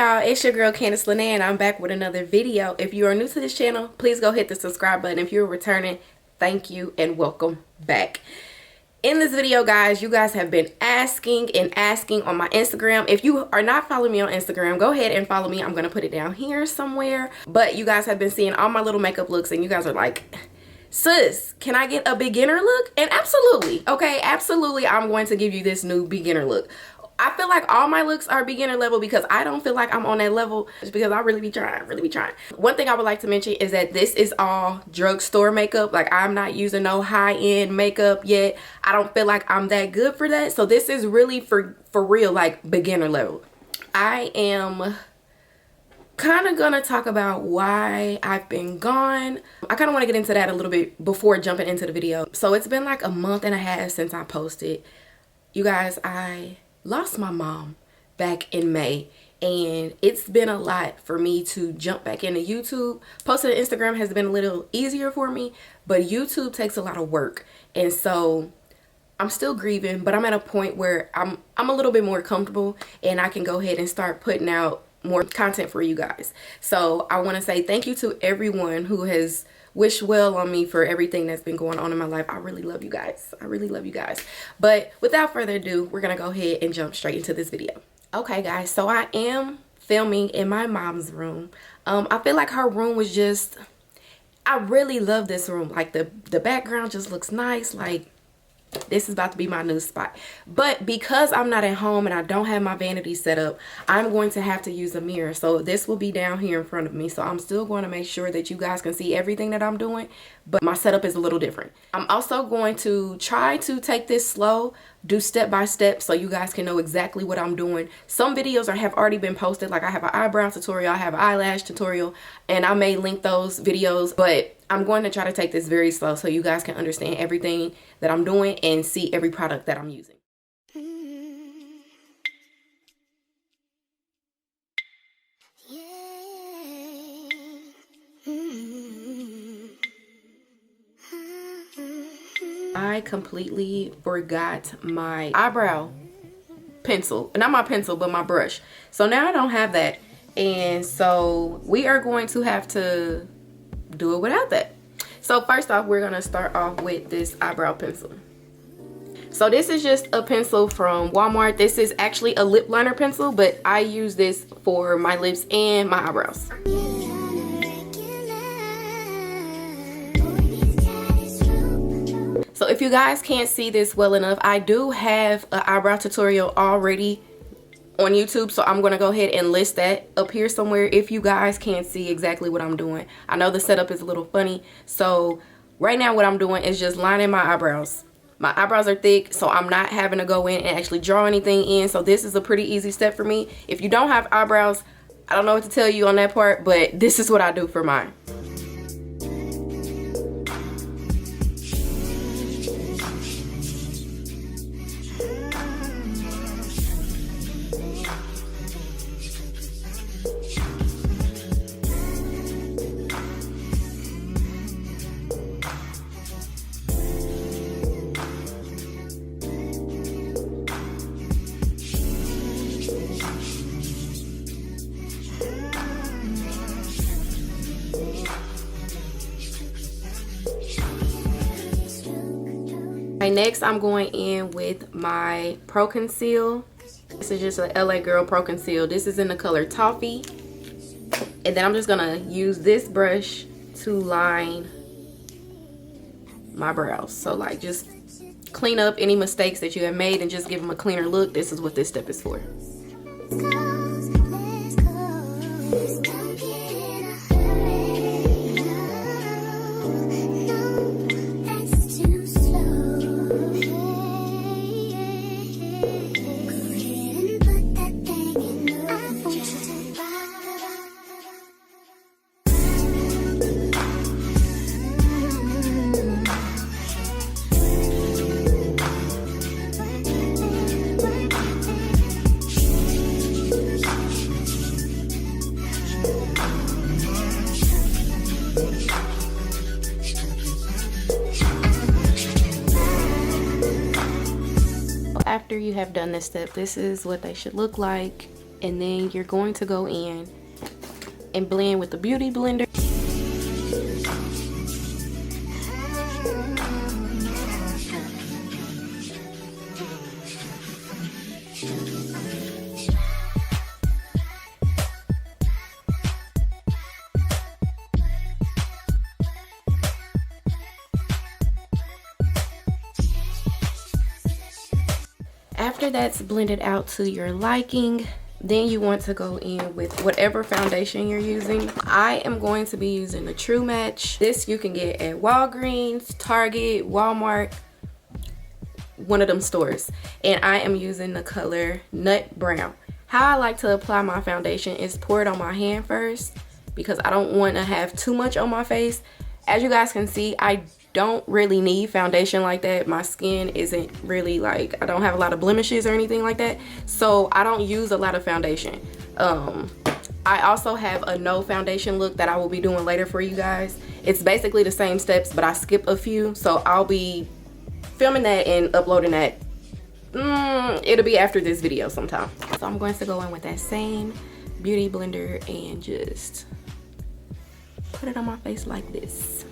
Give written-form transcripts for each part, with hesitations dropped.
y'all, it's your girl Candace Lene and I'm back with another video. If you are new to this channel, please go hit the subscribe button. If you're returning, thank you and welcome back. In this video, guys, you guys have been asking on my Instagram. If you are not following me on Instagram, go ahead and follow me. I'm going to put it down here somewhere. But you guys have been seeing all my little makeup looks and you guys are like, sis, can I get a beginner look? And absolutely, okay, absolutely, I'm going to give you this new beginner look. I feel like all my looks are beginner level because I don't feel like I'm on that level just because I really be trying. One thing I would like to mention is that this is all drugstore makeup. Like, I'm not using no high-end makeup yet. I don't feel like I'm that good for that. So this is really for real, like beginner level. I am kind of gonna talk about why I've been gone. I kind of want to get into that a little bit before jumping into the video. So it's been like a month and a half since I posted. You guys, I lost my mom back in May and it's been a lot for me to jump back into YouTube. Posting on Instagram has been a little easier for me, but YouTube takes a lot of work, and so I'm still grieving, but I'm at a point where I'm a little bit more comfortable and I can go ahead and start putting out more content for you guys. So I want to say thank you to everyone who has wished well on me for everything that's been going on in my life. I really love you guys. I really love you guys. But without further ado, we're gonna go ahead and jump straight into this video. Okay guys, so I am filming in my mom's room. I feel like her room was just, I really love this room. Like the background just looks nice. Like, this is about to be my new spot. But because I'm not at home and I don't have my vanity set up, I'm going to have to use a mirror. So this will be down here in front of me. So I'm still going to make sure that you guys can see everything that I'm doing, but my setup is a little different. I'm also going to try to take this slow, do step by step so you guys can know exactly what I'm doing. Some videos have already been posted. Like, I have an eyebrow tutorial, I have an eyelash tutorial, and I may link those videos, but I'm going to try to take this very slow so you guys can understand everything that I'm doing and see every product that I'm using. I completely forgot my eyebrow pencil. Not my pencil, but my brush. So now I don't have that. And so we are going to have to do it without that. So first off, we're going to start off with this eyebrow pencil. So this is just a pencil from Walmart. This is actually a lip liner pencil, but I use this for my lips and my eyebrows. So if you guys can't see this well enough, I do have an eyebrow tutorial already on YouTube, so I'm going to go ahead and list that up here somewhere if you guys can't see exactly what I'm doing. I know the setup is a little funny, so right now what I'm doing is just lining my eyebrows. My eyebrows are thick, so I'm not having to go in and actually draw anything in, so this is a pretty easy step for me. If you don't have eyebrows, I don't know what to tell you on that part, but this is what I do for mine. Next, I'm going in with my Pro Conceal. This is just a LA Girl Pro Conceal. This is in the color Toffee. And then I'm just gonna use this brush to line my brows. So like, just clean up any mistakes that you have made and just give them a cleaner look. This is what this step is for. After you have done this step, this is what they should look like. And then you're going to go in and blend with the Beauty Blender. After that's blended out to your liking, then you want to go in with whatever foundation you're using. I am going to be using the True Match. This you can get at Walgreens, Target, Walmart, one of them stores. And I am using the color Nut Brown. How I like to apply my foundation is pour it on my hand first, because I don't want to have too much on my face. As you guys can see, I don't really need foundation like that. My skin isn't really like, I don't have a lot of blemishes or anything like that, so I don't use a lot of foundation. I also have a no foundation look that I will be doing later for you guys. It's basically the same steps, but I skip a few, so I'll be filming that and uploading that. It'll be after this video sometime. So I'm going to go in with that same Beauty Blender and just put it on my face like this.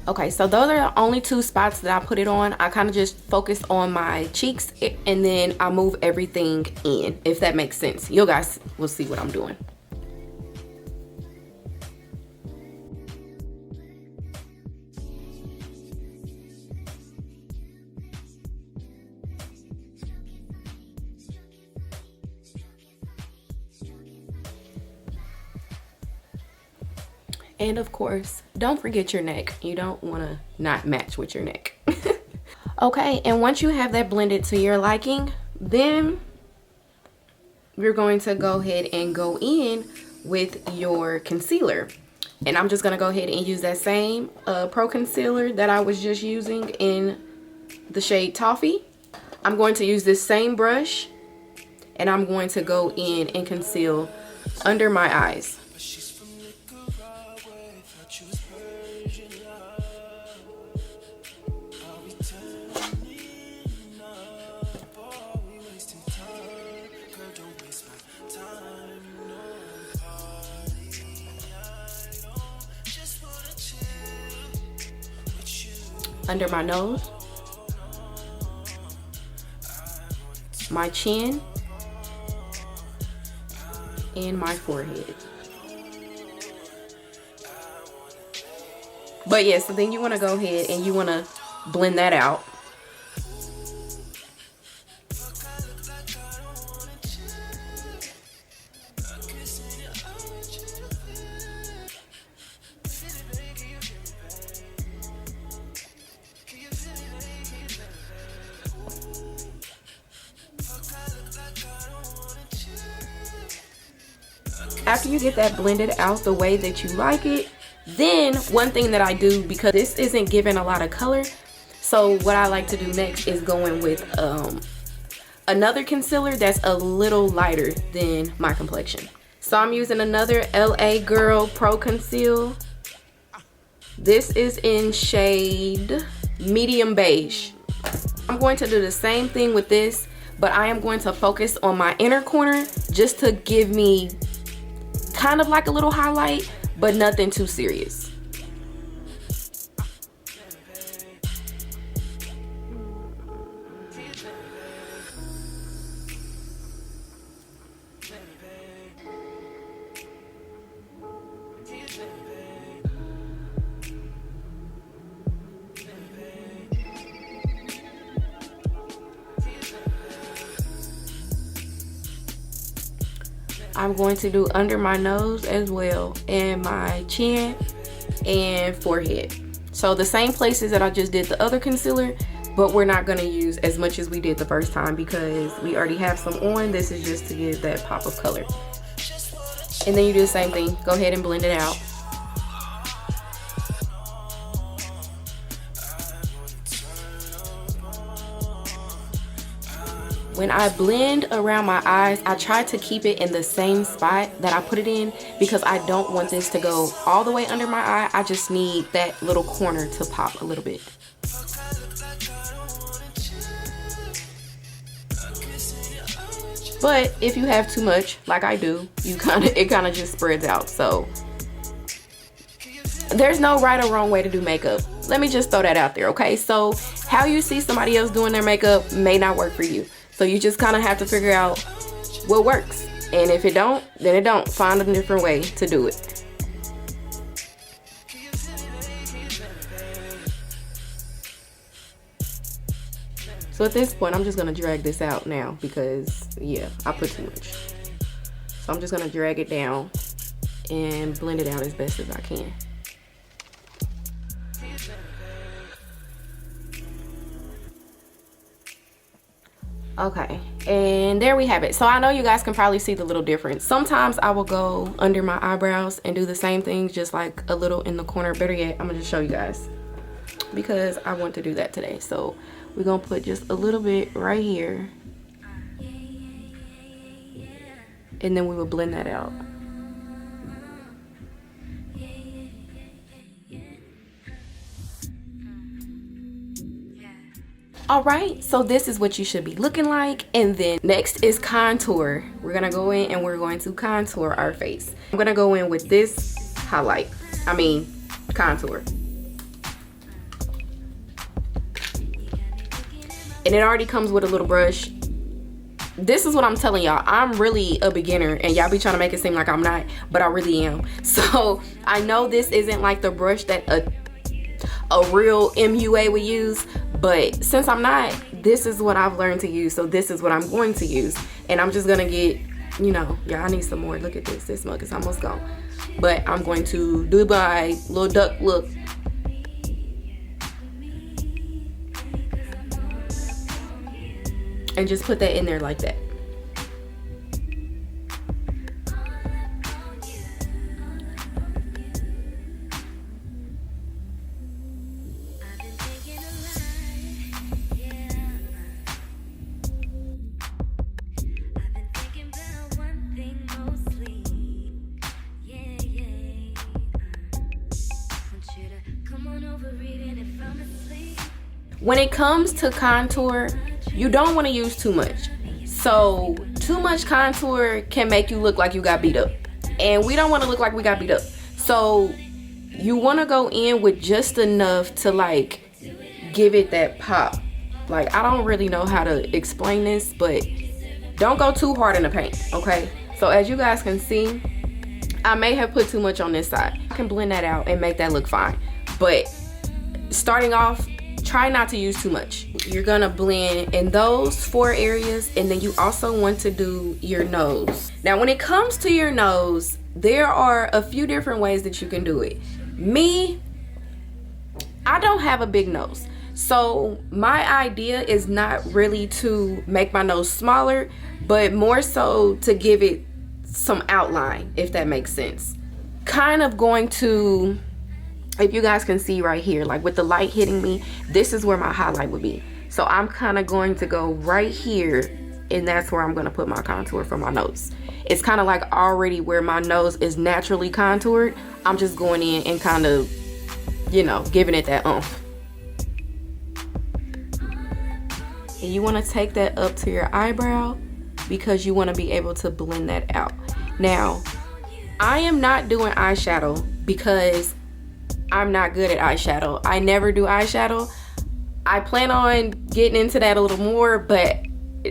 Okay, so those are the only two spots that I put it on. I kind of just focus on my cheeks and then I move everything in, if that makes sense. You guys will see what I'm doing. And of course, don't forget your neck. You don't want to not match with your neck. Okay, and once you have that blended to your liking, then you're going to go ahead and go in with your concealer. And I'm just going to go ahead and use that same Pro Concealer that I was just using in the shade Toffee. I'm going to use this same brush and I'm going to go in and conceal under my eyes. Under my nose, my chin, and my forehead. But yeah, so then you want to go ahead and you want to blend that out. After you get that blended out the way that you like it, then one thing that I do, because this isn't giving a lot of color, so what I like to do next is go in with another concealer that's a little lighter than my complexion. So I'm using another LA Girl Pro Conceal. This is in shade Medium Beige. I'm going to do the same thing with this, but I am going to focus on my inner corner just to give me kind of like a little highlight, but nothing too serious. I'm going to do under my nose as well, and my chin and forehead. So the same places that I just did the other concealer, but we're not going to use as much as we did the first time because we already have some on. This is just to give that pop of color. And then you do the same thing. Go ahead and blend it out. when I blend around my eyes, I try to keep it in the same spot that I put it in because I don't want this to go all the way under my eye. I just need that little corner to pop a little bit. But if you have too much, like I do, it kind of just spreads out. So there's no right or wrong way to do makeup. Let me just throw that out there, okay? So how you see somebody else doing their makeup may not work for you. So you just kind of have to figure out what works. And if it don't, then it don't. Find a different way to do it. So at this point, I'm just gonna drag this out now because, yeah, I put too much. So I'm just gonna drag it down and blend it out as best as I can. Okay, and there we have it. So I know you guys can probably see the little difference. Sometimes I will go under my eyebrows and do the same thing, just like a little in the corner. Better yet, I'm gonna just show you guys because I want to do that today. So we're gonna put just a little bit right here, and then we will blend that out. All right, so this is what you should be looking like. And then next is contour. We're gonna go in and we're going to contour our face. I'm gonna go in with this contour. And it already comes with a little brush. This is what I'm telling y'all. I'm really a beginner and y'all be trying to make it seem like I'm not, but I really am. So I know this isn't like the brush that a real MUA would use, but since I'm not, this is what I've learned to use. So this is what I'm going to use. And I'm just gonna get, y'all, I need some more. Look at this. This mug is almost gone. But I'm going to do my little duck look. And just put that in there like that. When it comes to contour, you don't want to use too much. So too much contour can make you look like you got beat up, and we don't want to look like we got beat up. So you want to go in with just enough to like give it that pop. Like, I don't really know how to explain this, but don't go too hard in the paint, okay? So as you guys can see, I may have put too much on this side. I can blend that out and make that look fine, but starting off, try not to use too much. You're gonna blend in those 4 areas, and then you also want to do your nose. Now when it comes to your nose, there are a few different ways that you can do it. Me, I don't have a big nose, so my idea is not really to make my nose smaller, but more so to give it some outline, if that makes sense. Kind of going to, if you guys can see right here, like with the light hitting me, this is where my highlight would be. So I'm kind of going to go right here, and that's where I'm going to put my contour for my nose. It's kind of like already where my nose is naturally contoured. I'm just going in and kind of, giving it that oomph. And you want to take that up to your eyebrow because you want to be able to blend that out. Now, I am not doing eyeshadow because I'm not good at eyeshadow. I never do eyeshadow. I plan on getting into that a little more, but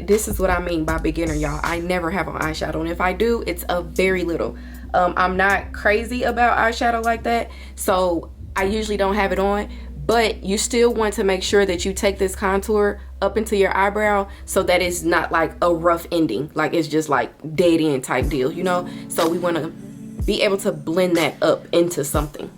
this is what I mean by beginner, y'all. I never have on eyeshadow, and if I do, it's a very little. I'm not crazy about eyeshadow like that, so I usually don't have it on, but you still want to make sure that you take this contour up into your eyebrow so that it's not like a rough ending, like it's just like dead end type deal, So we want to be able to blend that up into something.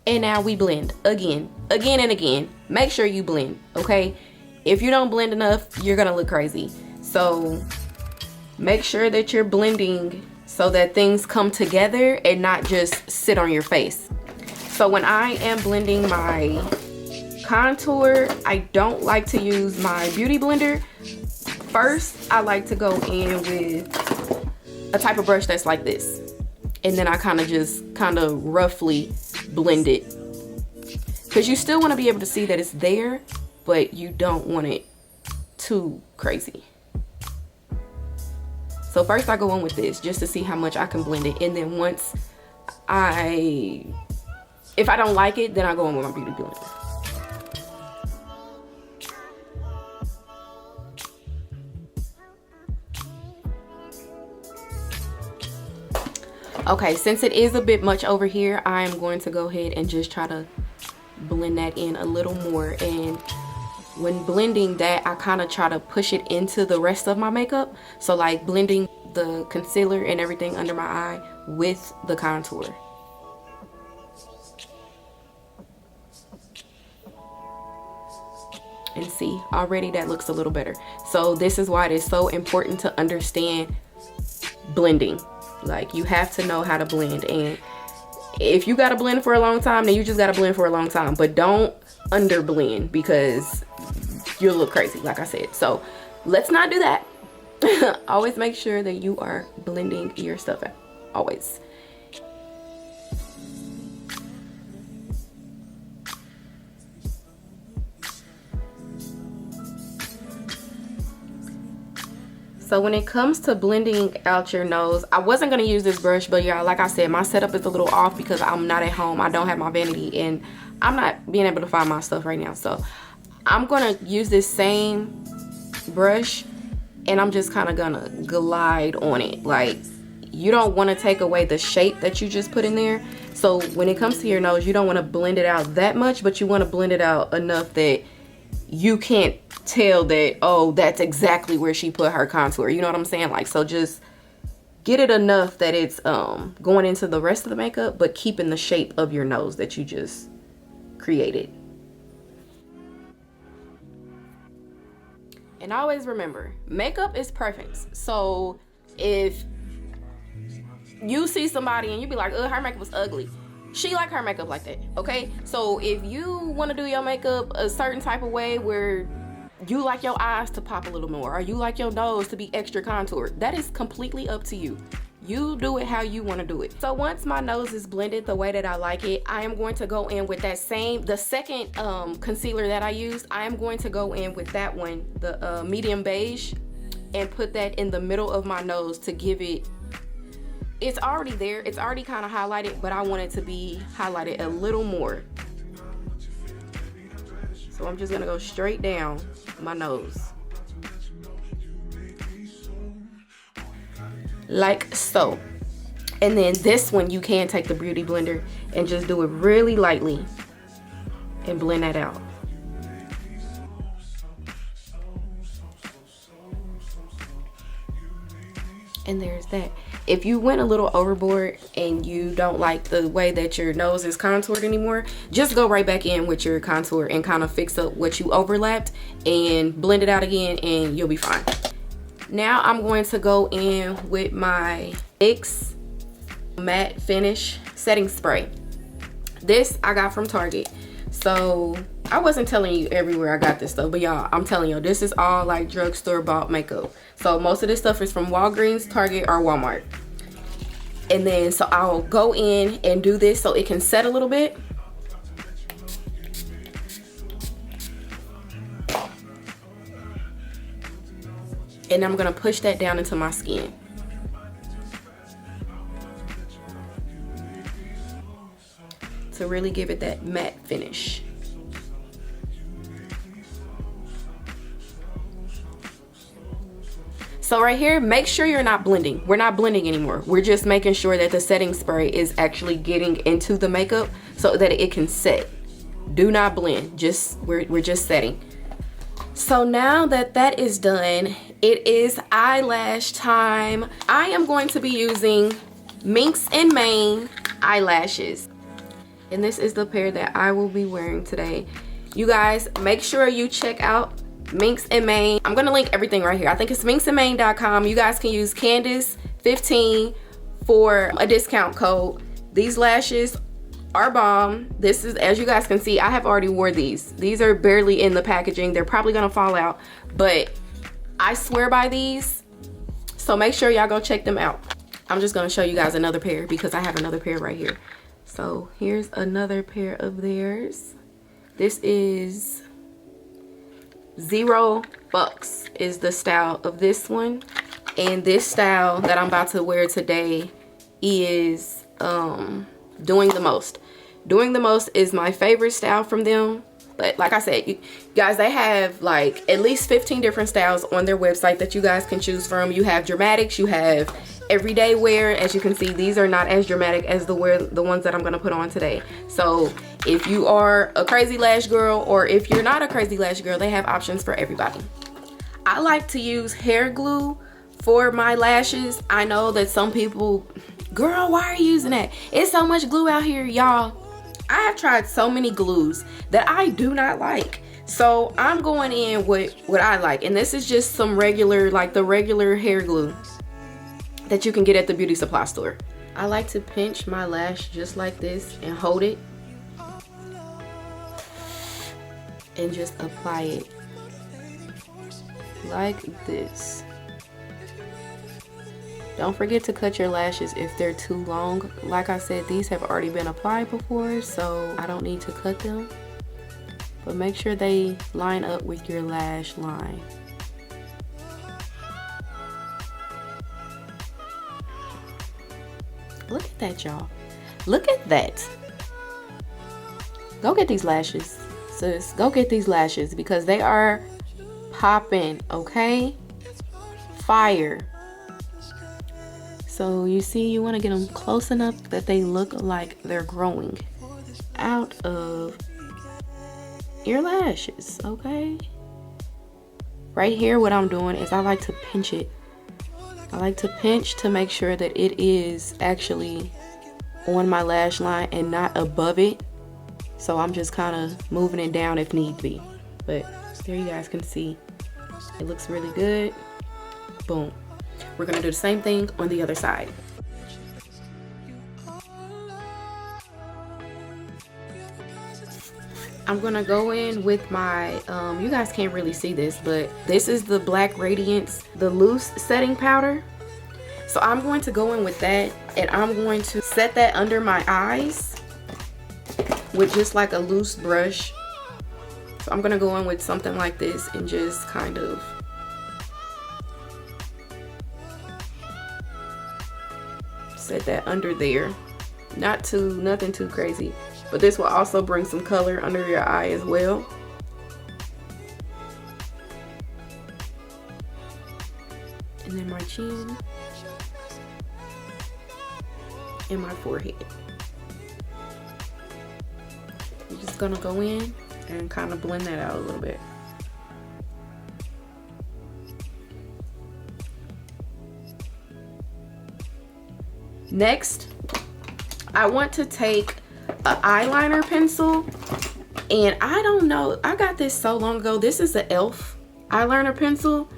And now we blend again and again. Make sure you blend, okay? If you don't blend enough, you're gonna look crazy. So make sure that you're blending so that things come together and not just sit on your face. So when I am blending my contour, I don't like to use my beauty blender. First, I like to go in with a type of brush that's like this. And then I kind of roughly blend it. Because you still want to be able to see that it's there, but you don't want it too crazy. So first I go in with this just to see how much I can blend it. And then once if I don't like it, then I go in with my beauty blender. Okay, since it is a bit much over here, I am going to go ahead and just try to blend that in a little more. And when blending that, I kind of try to push it into the rest of my makeup. So like blending the concealer and everything under my eye with the contour. And see, already that looks a little better. So this is why it is so important to understand blending. Like, you have to know how to blend. And if you gotta blend for a long time, then you just gotta blend for a long time. But don't under blend, because you'll look crazy, like I said. So let's not do that. Always make sure that you are blending your stuff out. Always. So when it comes to blending out your nose, I wasn't going to use this brush, but y'all, like I said, my setup is a little off because I'm not at home. I don't have my vanity and I'm not being able to find my stuff right now. So I'm going to use this same brush and I'm just kind of going to glide on it. Like, you don't want to take away the shape that you just put in there. So when it comes to your nose, you don't want to blend it out that much, but you want to blend it out enough that you can't tell that, oh, that's exactly where she put her contour. You know what I'm saying? Like, so just get it enough that it's going into the rest of the makeup, but keeping the shape of your nose that you just created. And always remember, makeup is preference. So if you see somebody and you be like, oh, her makeup was ugly, she like her makeup like that, okay? So if you want to do your makeup a certain type of way where you like your eyes to pop a little more, or you like your nose to be extra contoured, that is completely up to you. You do it how you want to do it. So once my nose is blended the way that I like it, I am going to go in with that the second concealer that I used. I am going to go in with that one, the medium beige, and put that in the middle of my nose to give it, it's already there, it's already kind of highlighted, but I want it to be highlighted a little more. So I'm just gonna go straight down my nose. Like so. And then this one, you can take the beauty blender and just do it really lightly and blend that out. And there's that. If you went a little overboard and you don't like the way that your nose is contoured anymore, just go right back in with your contour and kind of fix up what you overlapped and blend it out again and you'll be fine. Now I'm going to go in with my NYX Matte Finish Setting Spray. This I got from Target. So I wasn't telling you everywhere I got this stuff, but y'all, I'm telling you, this is all like drugstore bought makeup. So most of this stuff is from Walgreens, Target, or Walmart. And then, so I'll go in and do this so it can set a little bit. And I'm gonna push that down into my skin. To really give it that matte finish. So right here, make sure you're not blending. We're not blending anymore. We're just making sure that the setting spray is actually getting into the makeup so that it can set. Do not blend, we're just setting. So now that that is done, it is eyelash time. I am going to be using Minx and Maine eyelashes. And this is the pair that I will be wearing today. You guys, make sure you check out Minx and Mane. I'm gonna link everything right here. I think it's minxandmane.com. You guys can use Candace15 for a discount code. These lashes are bomb. This is, as you guys can see, I have already wore these. These are barely in the packaging. They're probably gonna fall out, but I swear by these. So make sure y'all go check them out. I'm just gonna show you guys another pair because I have another pair right here. So here's another pair of theirs. This is $0 is the style of this one. And this style that I'm about to wear today is Doing the Most. Doing the Most is my favorite style from them. But like I said, you guys, they have like at least 15 different styles on their website that you guys can choose from. You have dramatics, you have everyday wear. As you can see, these are not as dramatic as the ones that I'm gonna put on today. So if you are a crazy lash girl, or if you're not a crazy lash girl, they have options for everybody. I like to use hair glue for my lashes. I know that some people, girl, why are you using that? It's so much glue out here, y'all. I have tried so many glues that I do not like. So I'm going in with what I like. And this is just some regular, like the regular hair glue that you can get at the beauty supply store. I like to pinch my lash just like this and hold it. And just apply it like this. Don't forget to cut your lashes if they're too long. Like I said, these have already been applied before, so I don't need to cut them. But make sure they line up with your lash line. Look at that, y'all. Look at that. Go get these lashes, sis. Go get these lashes because they are popping, okay? Fire. So you see, you want to get them close enough that they look like they're growing out of your lashes, okay? Right here, what I'm doing is I like to pinch it. I like to pinch to make sure that it is actually on my lash line and not above it. So I'm just kind of moving it down if need be. But there you guys can see, it looks really good. Boom. We're gonna do the same thing on the other side. I'm gonna go in with my, you guys can't really see this, but this is the Black Radiance, the loose setting powder. So I'm going to go in with that, and I'm going to set that under my eyes with just like a loose brush. So I'm gonna go in with something like this and just kind of set that under there. Nothing too crazy, but this will also bring some color under your eye as well. And then my chin and my forehead. I'm just gonna go in and kind of blend that out a little bit. Next, I want to take an eyeliner pencil, and I don't know, I got this so long ago. This is the e.l.f. eyeliner pencil.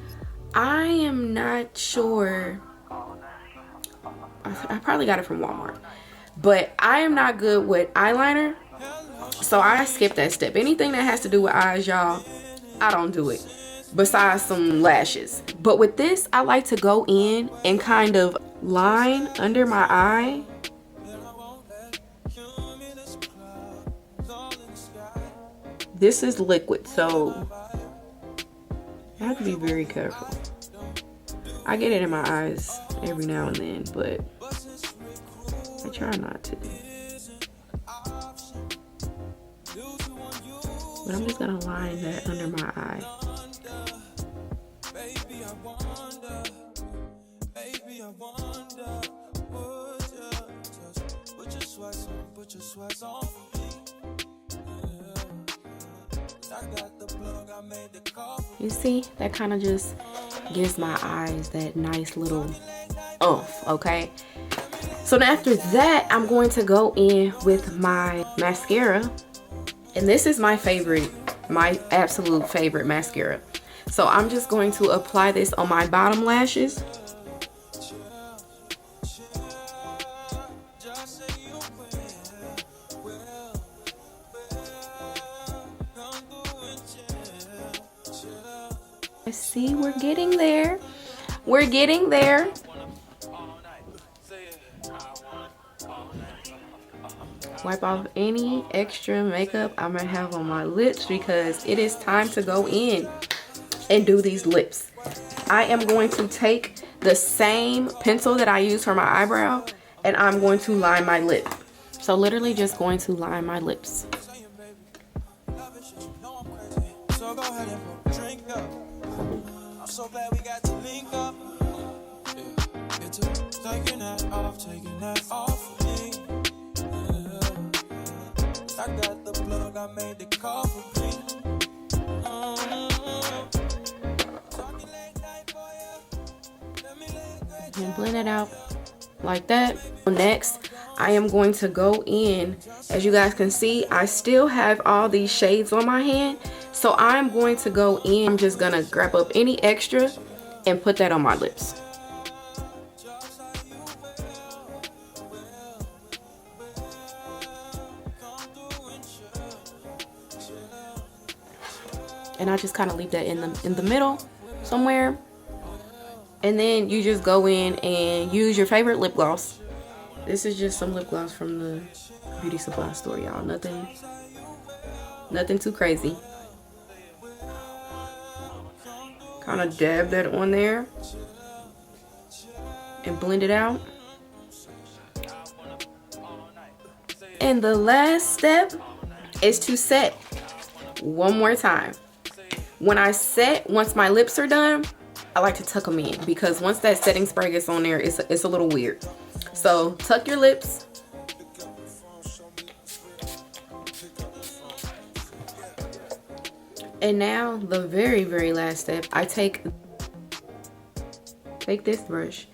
I am not sure. I probably got it from Walmart, but I am not good with eyeliner, so I skip that step. Anything that has to do with eyes, y'all, I don't do it, besides some lashes. But with this, I like to go in and kind of line under my eye. This is liquid, so I have to be very careful. I get it in my eyes every now and then, but I try not to. But I'm just gonna line that under my eye. You see, that kind of just gives my eyes that nice little oomph, okay? So now after that, I'm going to go in with my mascara. And this is my favorite, my absolute favorite mascara. So I'm just going to apply this on my bottom lashes. Let's see, we're getting there. We're getting there. Wipe off any extra makeup I might have on my lips because it is time to go in and do these lips. I am going to take the same pencil that I use for my eyebrow and I'm going to line my lip. So literally just going to line my lips. So glad we got to link up. It's taking that off of me. I got the plug, I made the call for me. And blend it out like that. Next, I am going to go in. As you guys can see, I still have all these shades on my hand. So I'm going to go in. I'm just gonna grab up any extra and put that on my lips. And I just kind of leave that in the middle somewhere. And then you just go in and use your favorite lip gloss. This is just some lip gloss from the beauty supply store, y'all. Nothing too crazy. Kind of dab that on there and blend it out. And the last step is to set one more time. When I set, once my lips are done, I like to tuck them in because once that setting spray gets on there, it's a little weird. So tuck your lips. And now the very, very last step, I take this brush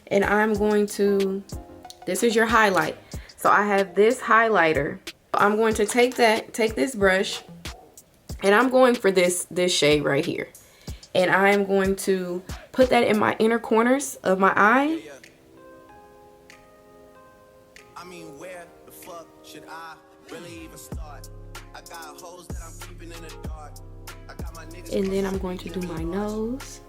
and I'm going to, this is your highlight. So I have this highlighter. I'm going to take this brush and I'm going for this shade right here. And I'm going to put that in my inner corners of my eye. I mean, where the fuck should I really even start? I got hoes that I'm keeping in the dark. And then I'm going to do my nose.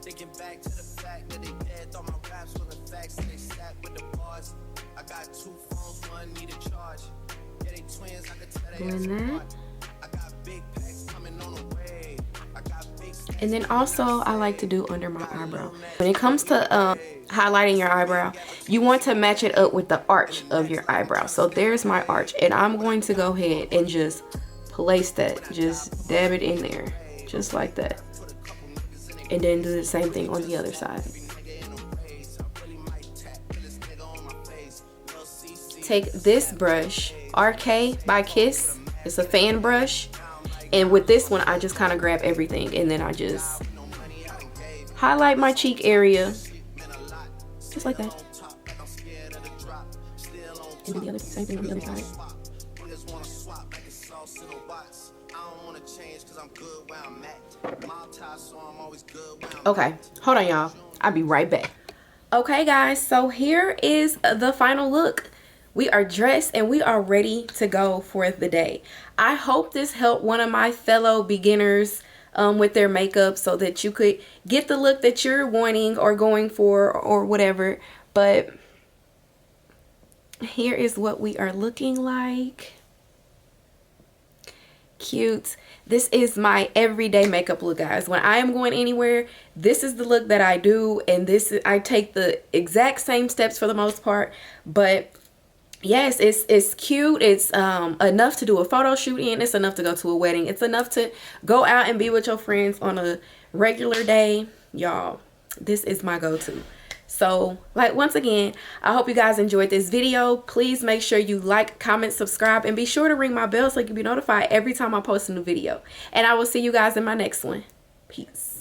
Blend that. And then also I like to do under my eyebrow. When it comes to highlighting your eyebrow, you want to match it up with the arch of your eyebrow. So there's my arch and I'm going to go ahead and just place that. Just dab it in there. Just like that. And then do the same thing on the other side. Take this brush, RK by Kiss. It's a fan brush. And with this one, I just kind of grab everything. And then I just highlight my cheek area. Just like that. And do the other same thing on the other side. Okay, hold on y'all, I'll be right back. Okay guys, so here is the final look. We are dressed and we are ready to go for the day. I hope this helped one of my fellow beginners with their makeup so that you could get the look that you're wanting or going for or whatever. But here is what we are looking like. Cute. This is my everyday makeup look, guys. When I am going anywhere, this is the look that I do, and I take the exact same steps for the most part. But yes, it's cute. It's enough to do a photo shoot in. It's enough to go to a wedding. It's enough to go out and be with your friends on a regular day. Y'all, this is my go-to. So, like, once again, I hope you guys enjoyed this video. Please make sure you like, comment, subscribe, and be sure to ring my bell so you can be notified every time I post a new video. And I will see you guys in my next one. Peace.